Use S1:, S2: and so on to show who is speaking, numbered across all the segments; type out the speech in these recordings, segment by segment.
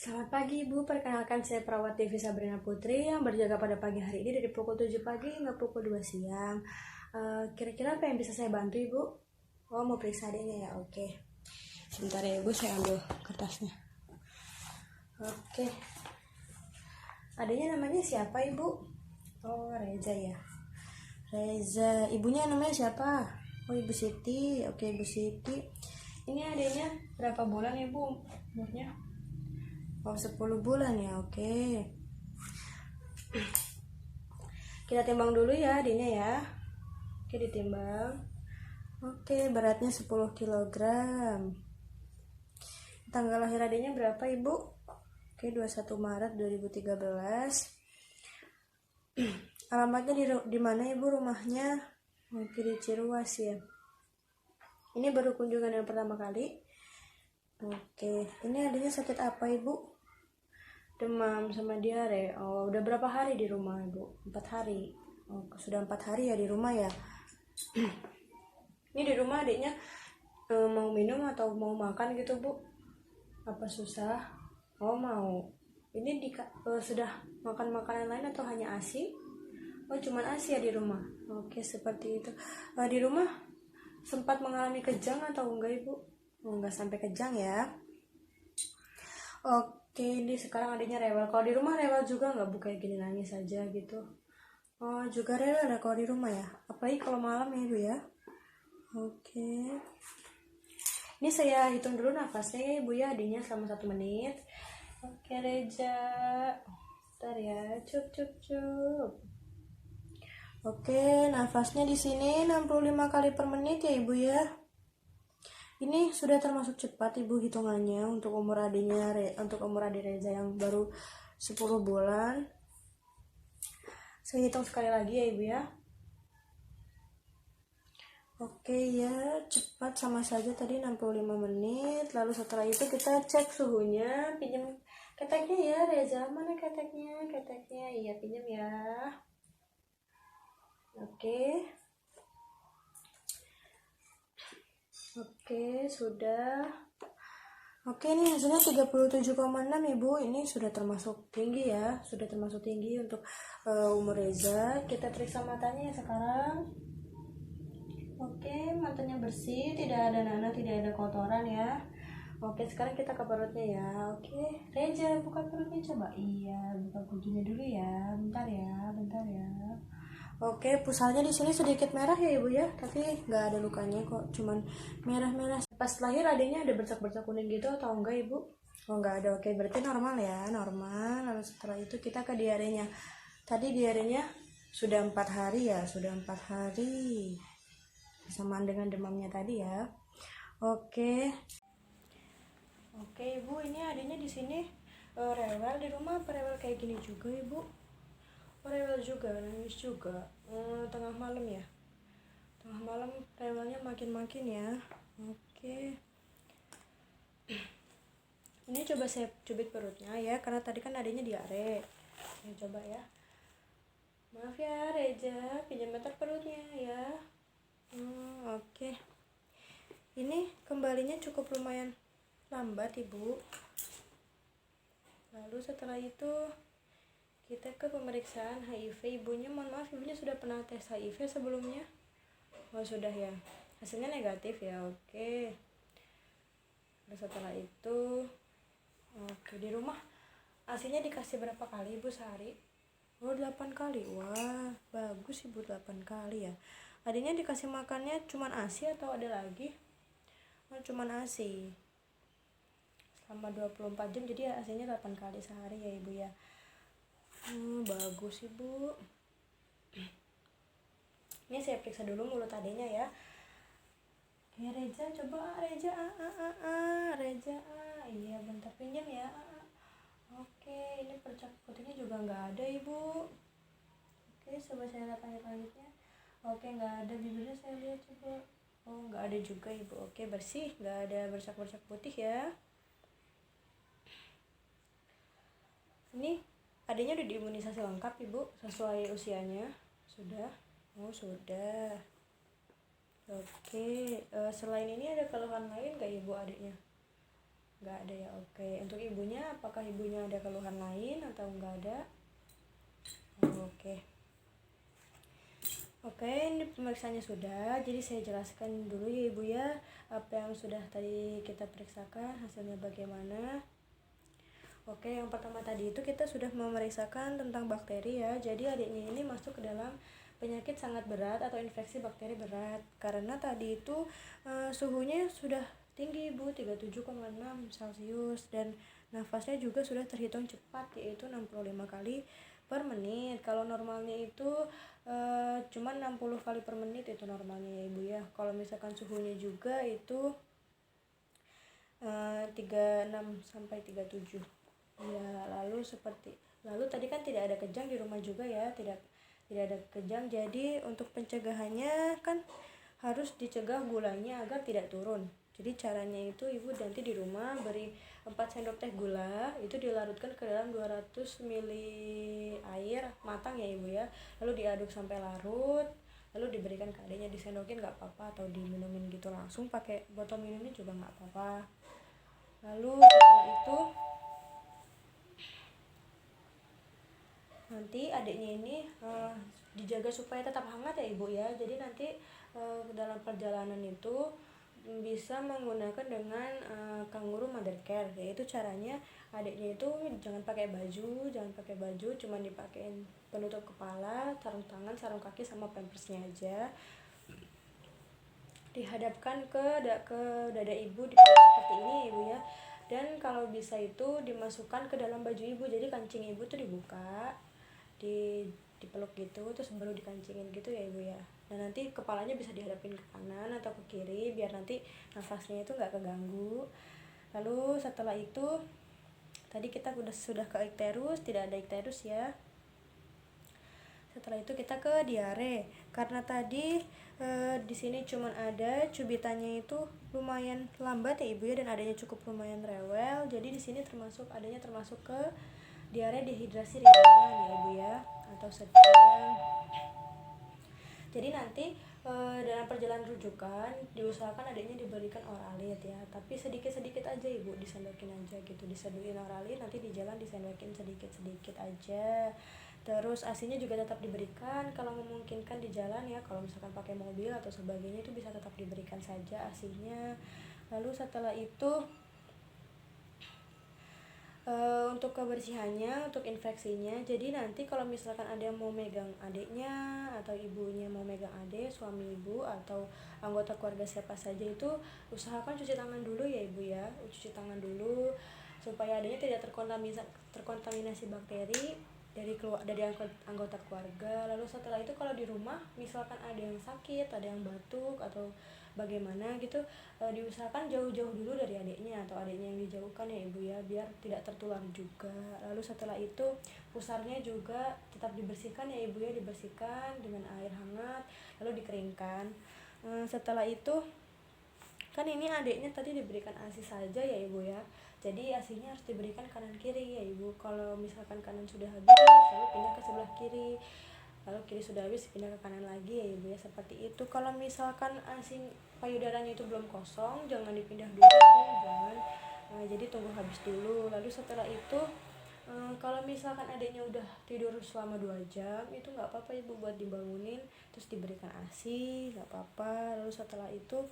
S1: Selamat pagi Ibu, perkenalkan saya Perawat Devi Sabrina Putri yang berjaga pada pagi hari ini dari pukul 7 pagi hingga pukul 2 siang. Kira-kira apa yang bisa saya bantu Ibu? Oh, mau periksa adanya ya? Oke. Sebentar ya Ibu, saya ambil kertasnya. Oke. Adanya namanya siapa Ibu? Oh, Reza ya. Reza, ibunya namanya siapa? Oh, Ibu Siti. Oke, Ibu Siti. Ini adanya berapa bulan Ibu umurnya? Oh, 10 bulan ya, oke. Kita timbang dulu ya adanya ya. Oke, ditimbang. Oke, beratnya 10 kg. Tanggal lahir adanya berapa Ibu? Oke, 21 Maret 2013. Alamatnya di mana Ibu rumahnya? Oke, di Ciruas ya. Ini baru kunjungan yang pertama kali. Oke, ini adanya sakit apa Ibu? Demam sama diare. Oh, udah berapa hari di rumah Ibu? 4 hari. Oh, sudah 4 hari ya di rumah ya. Ini di rumah adiknya mau minum atau mau makan gitu Bu? Apa susah? Oh, mau. Ini sudah makan makanan lain atau hanya ASI? Oh, cuman ASI ya di rumah. Oke, seperti itu. Di rumah sempat mengalami kejang atau enggak Ibu? Oh, enggak sampai kejang ya. Oke, ini sekarang adiknya rewel. Kalau di rumah rewel juga nggak Bu, kayak gini nangis saja gitu? Oh, juga rewel ya kalau di rumah ya? Apalagi kalau malam ya Ibu ya? Oke. Ini saya hitung dulu nafasnya ya Ibu ya, adiknya selama 1 menit. Oke, Reza. Bentar ya. Cup cup cup. Oke, nafasnya di sini 65 kali per menit ya Ibu ya. Ini sudah termasuk cepat Ibu hitungannya untuk umur adik Reza yang baru 10 bulan. Saya hitung sekali lagi ya Ibu ya. Oke ya, cepat sama saja tadi 65 menit. Lalu setelah itu kita cek suhunya. Pinjam keteknya ya Reza. Mana keteknya? Keteknya iya, pinjam ya. Oke. Oke, sudah. Oke, ini hasilnya 37,6 Ibu. Ini sudah termasuk tinggi ya. Sudah termasuk tinggi untuk umur Reza. Kita periksa matanya ya sekarang. Oke, matanya bersih, tidak ada nanah, tidak ada kotoran ya. Oke, sekarang kita ke perutnya ya. Oke, Reza buka perutnya coba. Iya, buka kuncinya dulu ya. Bentar ya, bentar ya. Oke, pusalnya di sini sedikit merah ya Ibu ya, tapi nggak ada lukanya kok, cuman merah-merah. Pas lahir adanya ada bercak-bercak kuning gitu atau enggak Ibu? Oh, nggak ada. Oke, berarti normal ya, normal. Lalu setelah itu kita ke diarenya. Tadi diarenya sudah 4 hari ya, sudah 4 hari. Bersamaan dengan demamnya tadi ya. Oke. Oke Ibu, ini adanya di sini rewel di rumah apa rewel kayak gini juga Ibu? Rewel juga, nangis juga. Tengah malam ya. Tengah malam rewelnya makin-makin ya. Oke. Ini coba saya cubit perutnya ya, karena tadi kan adanya diare. Ya, coba ya. Maaf ya Reza, pinjam bentar perutnya ya. Oke. Ini kembalinya cukup lumayan lambat Ibu. Lalu setelah itu kita ke pemeriksaan HIV. Ibunya, mohon maaf, ibunya sudah pernah tes HIV sebelumnya? Oh, sudah ya. Hasilnya negatif ya. Oke. Lalu setelah itu oke, di rumah ASINya dikasih berapa kali Ibu sehari? Oh, 8 kali. Wah, bagus Ibu, 8 kali ya. Adanya dikasih makannya cuman ASI atau ada lagi? Oh, cuman ASI. Selama 24 jam, jadi ASINya 8 kali sehari ya Ibu ya. Bagus Ibu. Ini saya periksa dulu mulut adanya ya. Ya Reza, coba Reza, Reza, iya bentar, pinjam ya. Oke, ini percak putihnya juga nggak ada Ibu. Oke, coba saya lihat langit-langitnya. Oke, nggak ada. Bibirnya saya lihat coba. Oh, nggak ada juga Ibu. Oke, bersih, nggak ada bercak-bercak putih ya. Ini adanya udah diimunisasi lengkap Ibu sesuai usianya. Sudah? Oh, sudah. Oke, selain ini ada keluhan lain nggak Ibu adiknya? nggak ada ya. Oke, untuk ibunya, apakah ibunya ada keluhan lain atau nggak ada? Oke. Oke, ini pemeriksaannya sudah, jadi saya jelaskan dulu ya ibu ya, apa yang sudah tadi kita periksakan, hasilnya bagaimana. Oke, yang pertama tadi itu kita sudah memeriksakan tentang bakteri ya, jadi adiknya ini masuk ke dalam penyakit sangat berat atau infeksi bakteri berat, karena tadi itu suhunya sudah tinggi ibu, 37,6 Celcius, dan nafasnya juga sudah terhitung cepat, yaitu 65 kali per menit. Kalau normalnya itu cuma 60 kali per menit itu normalnya ya ibu ya. Kalau misalkan suhunya juga itu 36 sampai 37 ya. Lalu tadi kan tidak ada kejang di rumah juga ya, tidak ada kejang, jadi untuk pencegahannya kan harus dicegah gulanya agar tidak turun. Jadi caranya itu ibu nanti di rumah beri 4 sendok teh gula, itu dilarutkan ke dalam 200 ml air matang ya ibu ya, lalu diaduk sampai larut, lalu diberikan ke adiknya, disendokin nggak apa-apa, atau diminumin gitu langsung pakai botol minumnya juga nggak apa-apa. Lalu setelah itu nanti adiknya ini dijaga supaya tetap hangat ya ibu ya. Jadi nanti dalam perjalanan itu bisa menggunakan dengan kanguru mother care, yaitu caranya adiknya itu jangan pakai baju, cuma dipakein penutup kepala, sarung tangan, sarung kaki, sama pampersnya aja, dihadapkan ke dada ibu seperti ini ibu ya. Dan kalau bisa itu dimasukkan ke dalam baju ibu, jadi kancing ibu tuh dibuka, dipeluk gitu, terus baru dikancingin gitu ya ibu ya. Dan nanti kepalanya bisa dihadapin ke kanan atau ke kiri biar nanti nafasnya itu nggak keganggu. Lalu setelah itu tadi kita sudah ke ikterus, tidak ada ikterus ya. Setelah itu kita ke diare, karena tadi di sini cuman ada cubitannya itu lumayan lambat ya ibu ya, dan adanya cukup lumayan rewel, jadi di sini termasuk ke diare dehidrasi ringan ya ibu ya, atau sedang. Jadi nanti dalam perjalanan rujukan diusahakan adiknya diberikan oralit ya, tapi sedikit-sedikit aja ibu, disendokin aja gitu, diseduhin oralit, nanti di jalan disendokin sedikit-sedikit aja. Terus asinya juga tetap diberikan kalau memungkinkan di jalan ya, kalau misalkan pakai mobil atau sebagainya itu bisa tetap diberikan saja asinya. Lalu setelah itu untuk kebersihannya, untuk infeksinya, jadi nanti kalau misalkan ada yang mau megang adiknya atau ibunya mau megang adik, suami ibu atau anggota keluarga siapa saja, itu usahakan cuci tangan dulu ya ibu ya, cuci tangan dulu supaya adiknya tidak terkontaminasi bakteri dari anggota keluarga. Lalu setelah itu kalau di rumah misalkan ada yang sakit, ada yang batuk atau bagaimana gitu, diusahakan jauh-jauh dulu dari adiknya, atau adiknya yang dijauhkan ya ibu ya, biar tidak tertular juga. Lalu setelah itu pusarnya juga tetap dibersihkan ya ibu ya, dibersihkan dengan air hangat lalu dikeringkan. Setelah itu kan ini adiknya tadi diberikan ASI saja ya ibu ya, jadi ASInya harus diberikan kanan kiri ya ibu. Kalau misalkan kanan sudah habis lalu pindah ke sebelah kiri, lalu kiri sudah habis pindah ke kanan lagi ya ibu ya, seperti itu. Kalau misalkan ASI payudaranya itu belum kosong, jangan dipindah dulu ibu, jangan. Jadi tunggu habis dulu. Lalu setelah itu kalau misalkan adiknya udah tidur selama 2 jam itu nggak apa-apa ibu, buat dibangunin terus diberikan ASI nggak apa-apa. Lalu setelah itu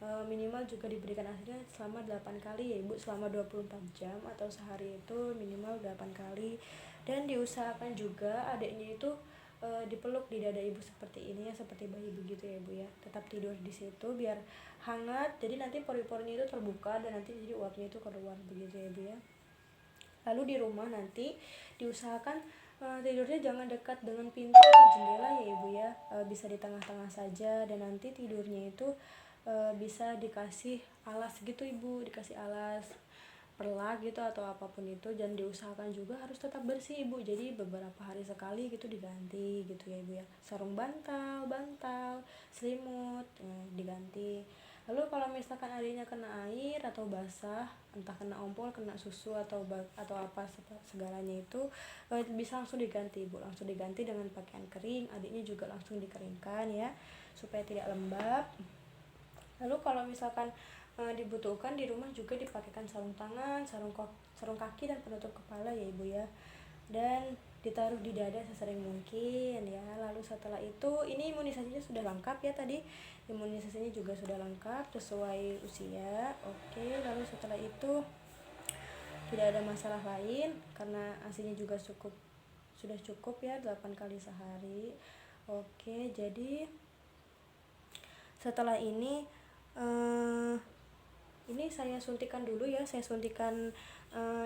S1: minimal juga diberikan ASI-nya selama 8 kali ya ibu, selama 24 jam atau sehari itu minimal 8 kali. Dan diusahakan juga adiknya itu dipeluk di dada ibu seperti ini ya, seperti bayi begitu ya ibu ya, tetap tidur di situ biar hangat, jadi nanti pori-porinya itu terbuka dan nanti jadi uapnya itu keluar begitu ya ibu ya. Lalu di rumah nanti diusahakan tidurnya jangan dekat dengan pintu atau jendela ya ibu ya, bisa di tengah-tengah saja, dan nanti tidurnya itu bisa dikasih alas gitu ibu, dikasih alas perlak gitu atau apapun itu, dan diusahakan juga harus tetap bersih ibu, jadi beberapa hari sekali gitu diganti gitu ya ibu ya, sarung bantal, selimut diganti. Lalu kalau misalkan adiknya kena air atau basah, entah kena ompol, kena susu atau apa segalanya itu bisa langsung diganti ibu, langsung diganti dengan pakaian kering, adiknya juga langsung dikeringkan ya supaya tidak lembab. Lalu kalau misalkan dibutuhkan di rumah juga dipakaikan sarung tangan, sarung kaki dan penutup kepala ya ibu ya, dan ditaruh di dada sesering mungkin ya. Lalu setelah itu ini imunisasinya sudah lengkap ya, tadi imunisasinya juga sudah lengkap sesuai usia. Oke, lalu setelah itu tidak ada masalah lain karena asinya juga sudah cukup ya 8 kali sehari. Oke, jadi setelah ini saya suntikan dulu ya, saya suntikan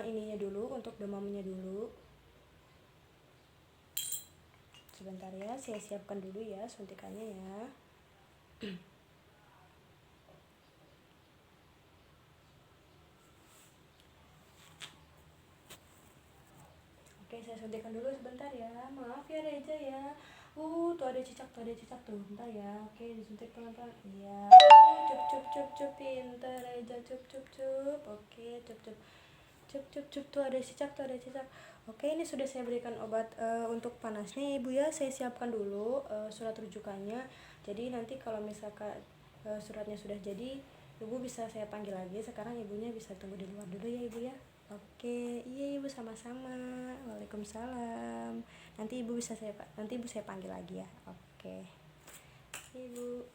S1: ininya dulu untuk demamnya dulu. Sebentar ya, saya siapkan dulu ya suntikannya ya. Oke, saya suntikan dulu sebentar ya. Maaf ya Reja ya. Tuh ada cicak tuh. Bentar ya. Oke, disuntik pelan-pelan. Iya. Cup, pintar Reja. Cup. Oke, cup. Tuh ada cicak. Oke, ini sudah saya berikan obat untuk panasnya ibu ya. Saya siapkan dulu surat rujukannya. Jadi nanti kalau misalkan suratnya sudah jadi, ibu bisa saya panggil lagi. Sekarang ibunya bisa tunggu di luar dulu ya ibu ya. Oke, iya ibu, sama-sama. Waalaikumsalam. Nanti ibu saya panggil lagi ya. Oke, ibu.